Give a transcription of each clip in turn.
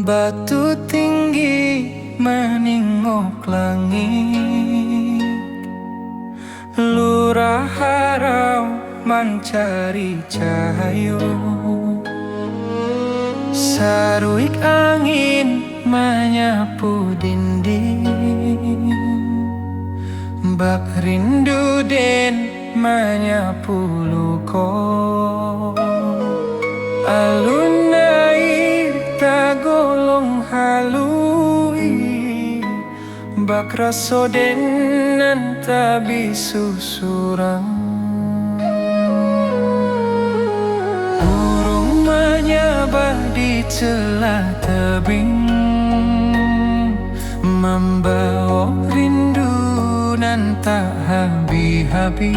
Batu tinggi meningok langit, lurah harau mencari cahaya. Saruik angin menyapu dinding, bak rindu den menyapu luka. Alun air tagolong halui, bak raso den nan bisu surang. Burung menyabah di celah tebing, membawa rindu nan tak habis-habis.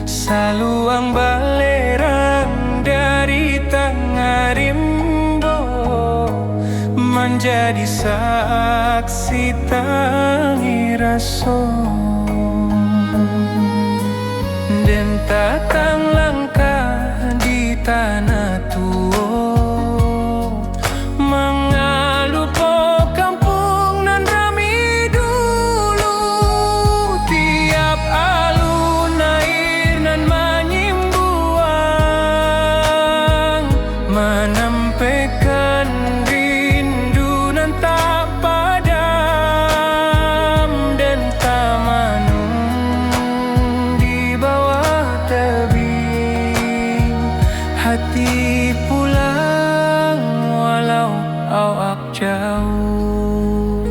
Saluang balerang dari tengah rimbo, menjadi saksi tangi raso. Dan tatang langkah di tanah tua, mengalu po kampung nan rami dulu. Tiap alun air nan menyimbuang, menampaikan rindu nan tak padam. Dan tamanung di bawah tebing, hati pulang walau awak jauh.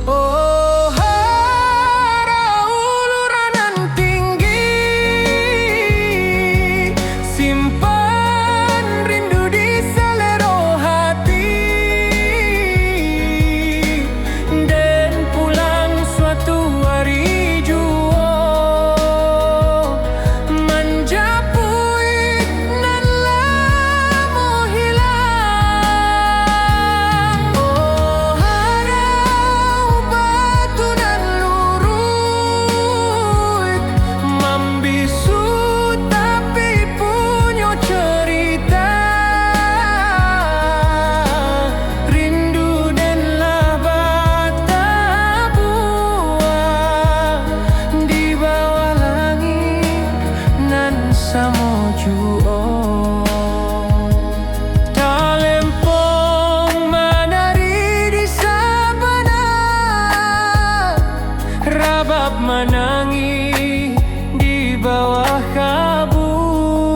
Oh, harau luranan tinggi, simpan rindu di selero hati. Dan pulang suatu hari jua, menjapui nan lamo hilang. Oh, harau batu nan lurut, membisu tapi punya cerita. Rindu dan lah bata buah di bawah langit nan samojuo. Talempong menari di sabana, rabab menangis di bawah kabut.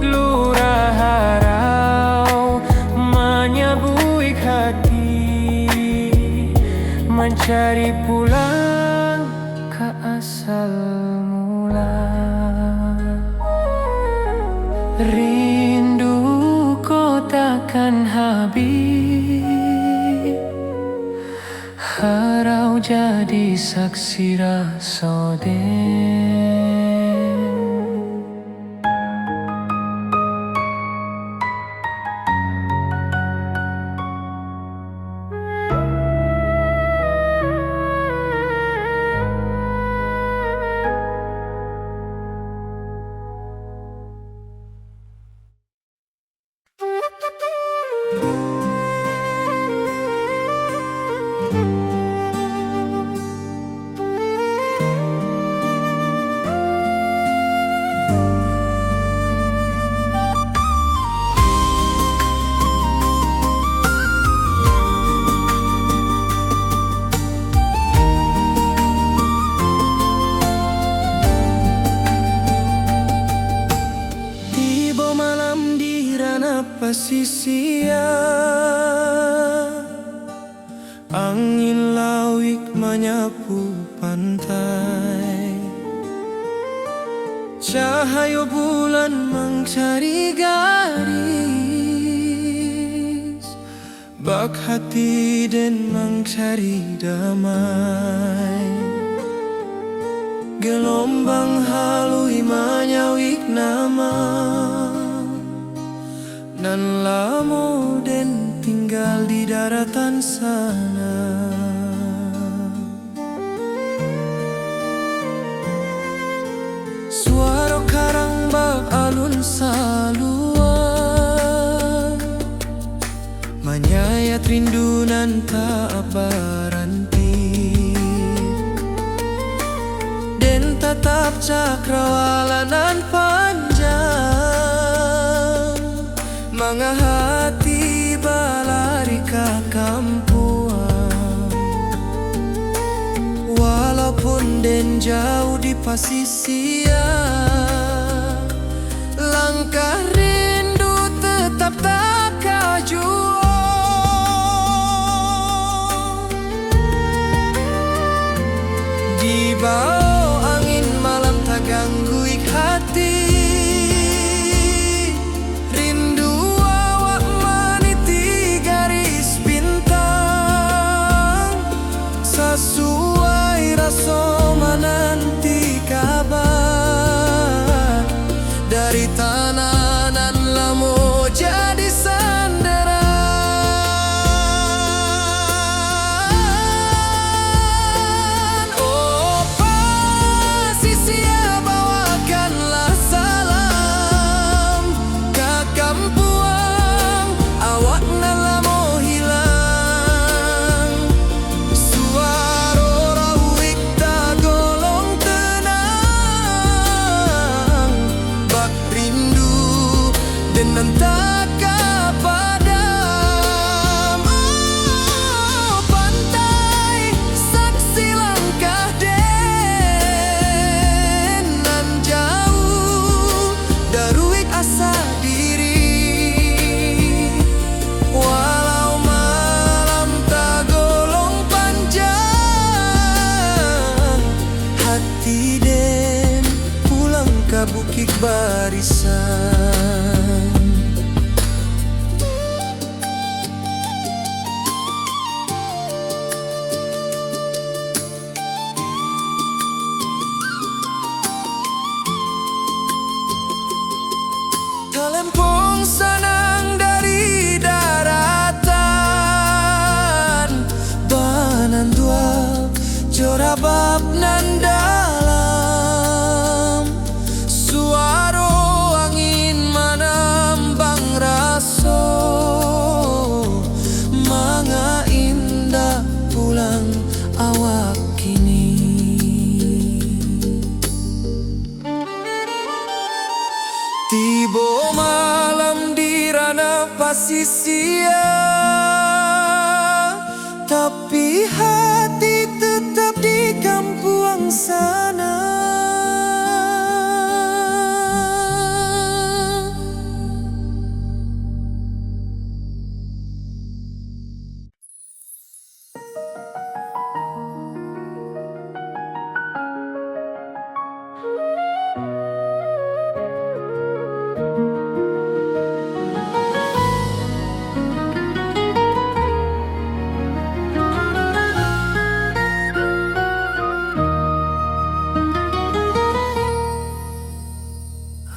Lurah harau menyabuik hati, mencari pulang ke asal mula. Rindu kau takkan habis, harau jadi saksi rasa den. Tiba malam di ranah pesisir, angin lawik menyapu pantai. Cahaya bulan mencari garis, bak hati dan mencari damai. Gelombang halui menyawik nama, nan lamo den tinggal di daratan sana. Suara karang bak alun salua, dan tak berhenti. Den tetap cakrawalanan panjang, manga hati balari ke kampuang. Walaupun den jauh di pasisia, langkah rindu tetap tak kajuang. Di bawah angin malam tak ganggu hati, rindu awak meniti garis bintang. Sesuai rasa menanti kabar dari tanah nan lamo jadi sandaran. Oh pasisia, bawakanlah salam ke kampuang awak nan lamo hilang. Suara rawik tak golong tenang, bak rindu dan tak padam. Oh pantai saksi langkah den nan jauh daruik asa diri. Walau malam tak golong panjang, hati den pulang ke bukit barisan. Talempong sanang dari daratan, banan dua jorabab nan dalam. Suara angin menambang raso, manga indah pulang awak kini. Tiba malam di ranah pasisia, tapi hati tetap di kampuang sana.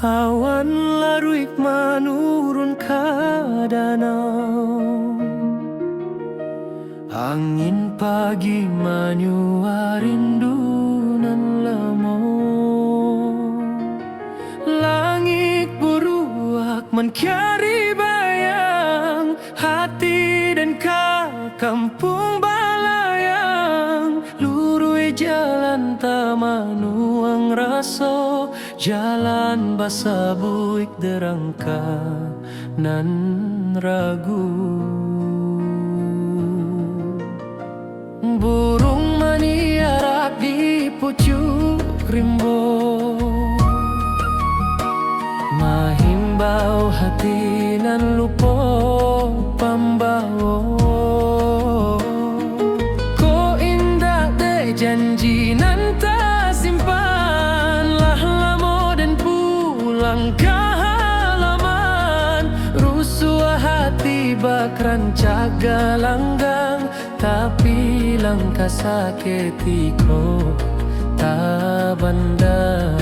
Awan laruik menurun ke danau, angin pagi menyua rindu nan lemo. Langit buruak mencari bayang, hati dan ke kampung balayang. Lurui jalan tamanuang raso, jalan basa buik derangka nan ragu. Burung maniarak di pucuk rimbo, mahimbau hati nan lupo pambawo. Ko indah de janji nan tak simpan, lah lamo dan pulang ke halaman. Rusuh hati bakran caga langgang, tapi langkah sakitiko tak bandar.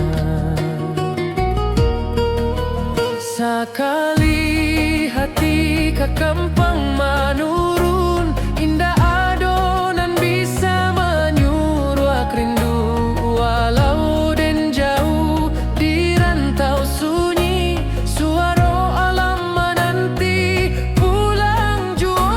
Sekali hati ke kampung menurun, indah adonan bisa menyuruh rindu. Walau den jauh di rantau sunyi, suara alam menanti pulang jua.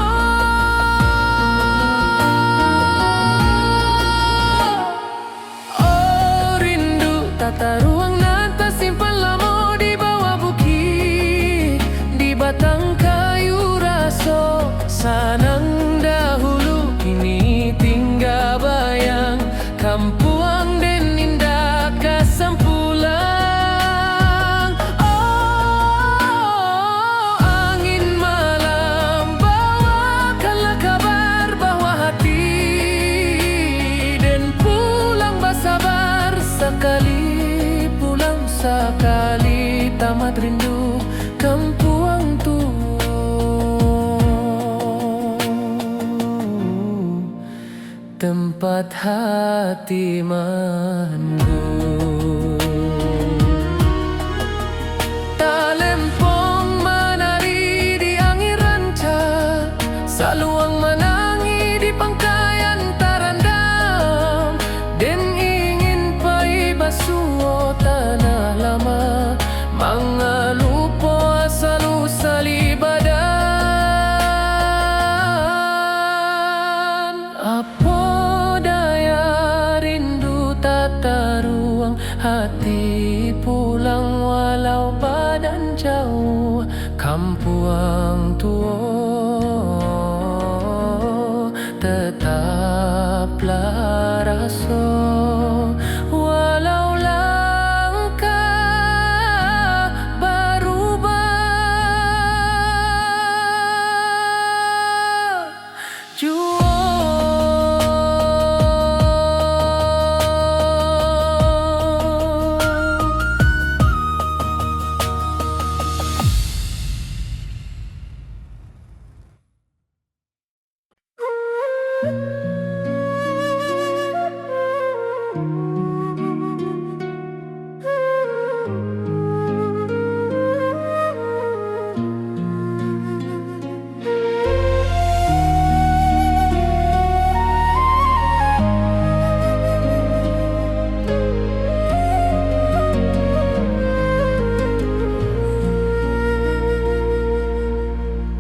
Kampuang Tuo, tempat hati mandu. Talempong menari di angin ranca, saluang menangi di pangkayan tarandam, dan ingin pai basuo tanah lama, mangalupo asalu salibadan. Apo daya rindu tata ruang hati pulang walau badan jauh. Kampuang Tuo tetaplah raso, walau langkah berubah. Juo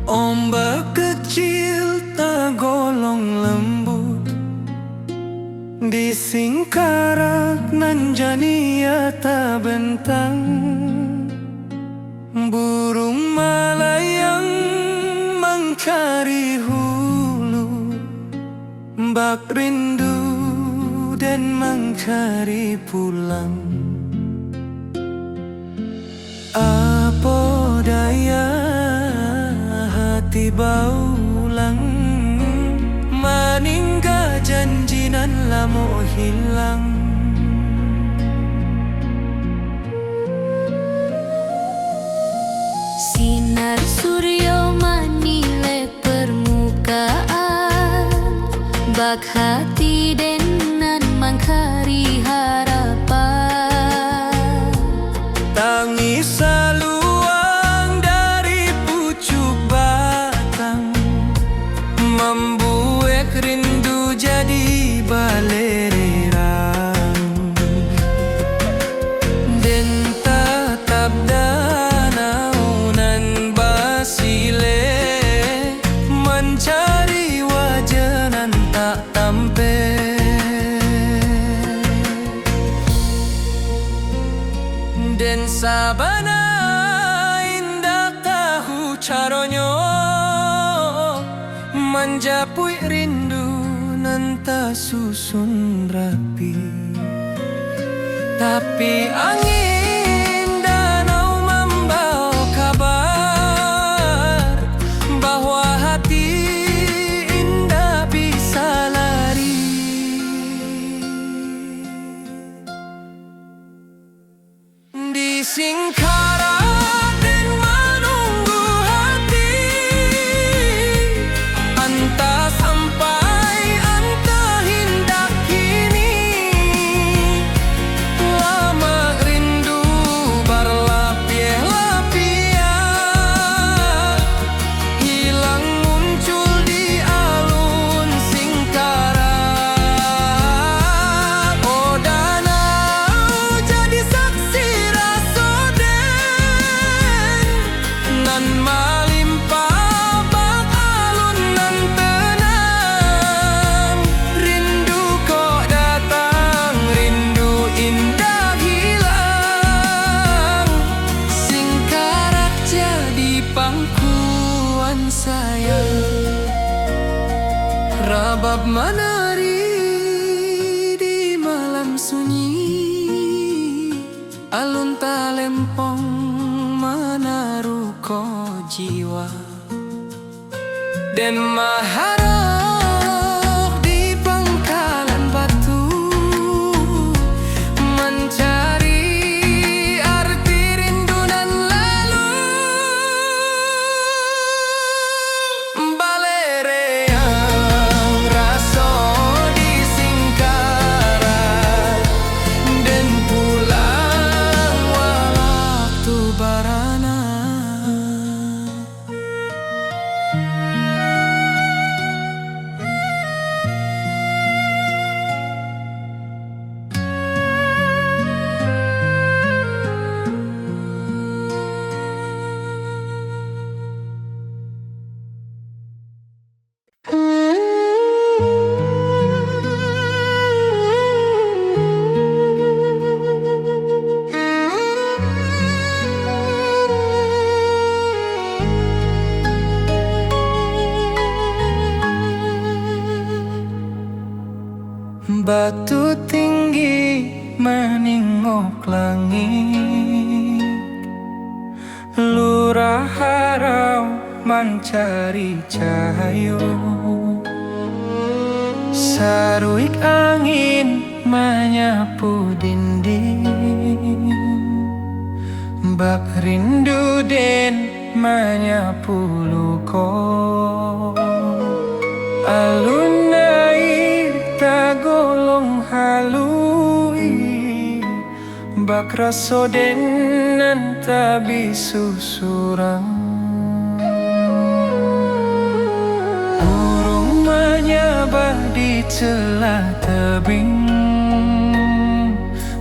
ombak kecil tergolong lembut di singkarak nan jania terbentang. Burung melayang mencari hulu, bak rindu dan mencari pulang. Apa daya hati baulang, meninggal janji nan lamo hilang. Sinar surya manilai permukaan, bak hati denan mangkari harapan. Tangis saluang dari pucuk batang, membuat rindu jadi balererang. Dan tatap danau nan basile, mencari wajah nan tak tampe. Dan sabana indah tahu caronyo, menjapui rindu nan tak susun rapi. Tapi angin danau membawa kabar bahwa hati indah bisa lari. Di singkarak dan menunggu hati, entah sampai entah hendak kini. Lama rindu berlapis-lapian, hilang muncul di alun singkarak. Oh danau jadi saksi nan melimpah bak alun nan tenang. Rindu kok datang, rindu indah hilang. Singkarak jadi pangkuan sayang, rabab menari di malam sunyi. Alun talempong menaruh ko jiwa, dan maharok di pangkalan batu, mencari arti rindu nan lalu. sarana. Batu tinggi meningok langit, lurah harau mencari cahaya. Saruik angin menyapu dinding, bak rindu den menyapu luko. Alun air tagolong halui, bak raso den tabi susurang. Burung menyabah di celah tebing,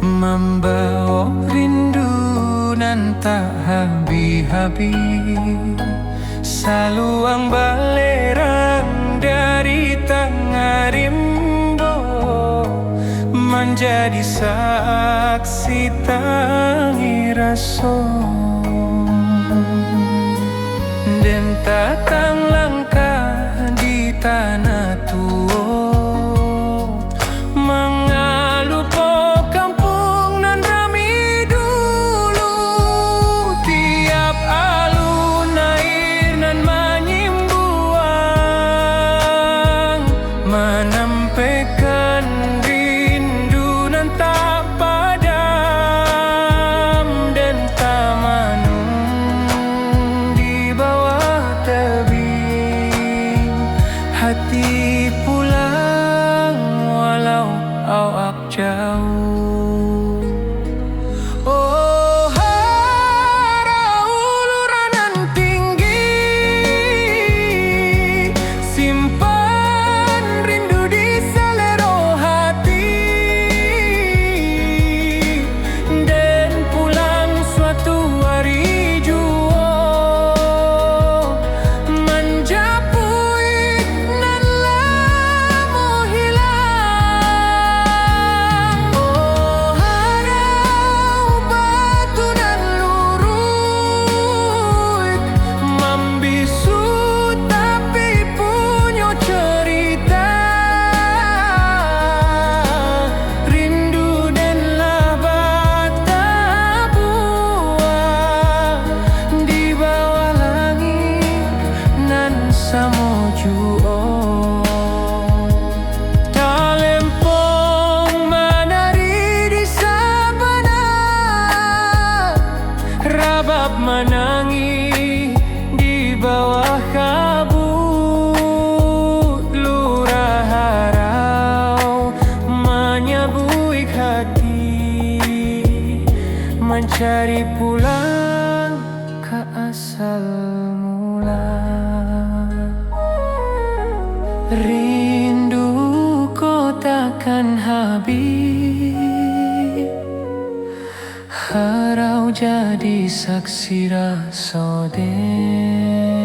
membawa rindu nan tak habis-habis. Saluang balerang dari tengah rimbo, menjadi saksi tangi raso. Dan tatang langkah di tanah tua, mengalu po kampung nan rami dulu. Tiap alun air nan menyimbuang, menampaikan rindu nan tak padam. Dan tamanung di bawah tebing, hati pulang walau awak jauh. Oh, harau uluran tinggi, simpan rindu di selero hati. Dan pulang suatu hari jua, menjapui nan lamo hilang. Oh, harau batu nan lurut, membisu tapi punya cerita. Rindu dan bata buah di bawah langit nan samojuo. Talempong menari di sabana, rabab menangi di bawah kabut. Lurah harau menyabuik hati, mencari pulang ke asal mula. Rindu ko takkan habis, harau jadi saksi rasa den.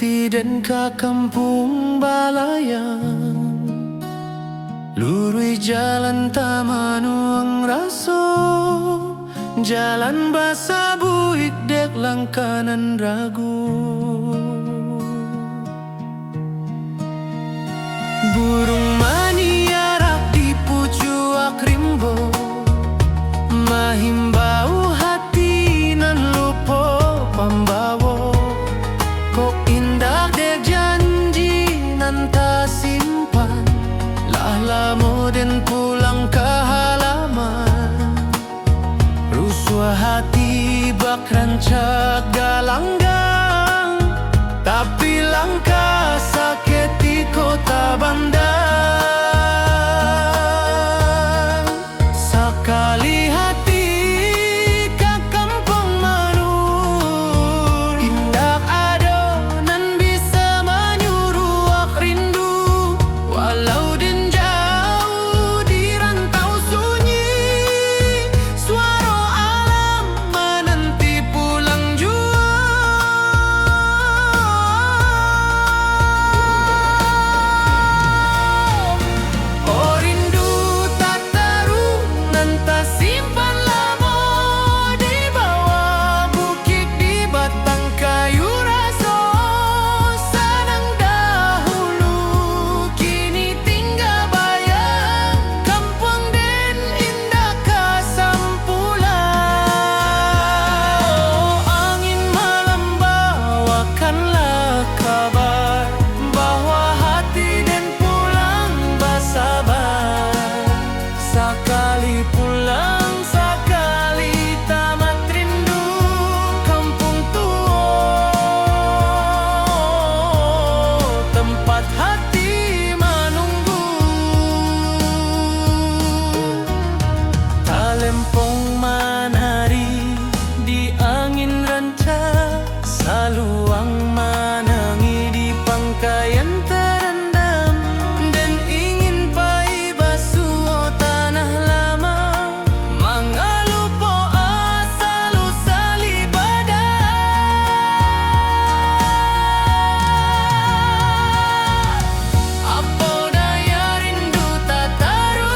hati dan ke kampung balayan, lurui jalan tamanuang raso, jalan basa buik dek langkanan ragu. Burung maniarak di pucuak rimbo, mahimbau hati nan lupo pambawo. Kok indah dek janji nan ta simpan, lamo den pulang ke halaman. Rusua hati bak rancak galanggang, tapi langkah sakit di kota Bandar. Sekali hati ke kampung manur, indah adonan bisa menyuruh rindu. Walau den jauh di rantau sunyi, suara alam menanti pulang jua. Oh rindu tak taruh nan tak simpan lama, di bawah bukit di batang kayu raso. Senang dahulu kini tinggal bayang, kampung den indah kasampulan. Oh angin malam bawakanlah kabar bahwa hati den pulang bersabar. Sekali pulang, sekali tamat rindu kampung tua, tempat hati menunggu. Talempong manari di angin ranca, saluang manangi di pangkaian terendam, dan ingin pai basuh tanah lama, mangalupo asal usali badan. Apa daya rindu tak taruh,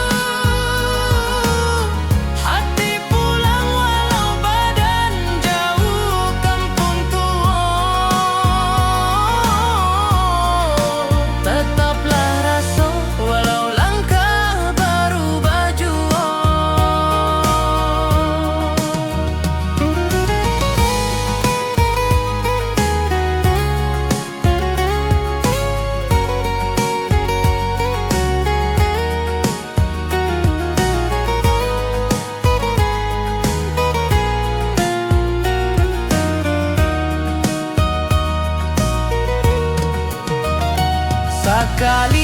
hati pulang walau badan jauh kampung tua. Tetaplah rasa walau langkah baru baju. Sekali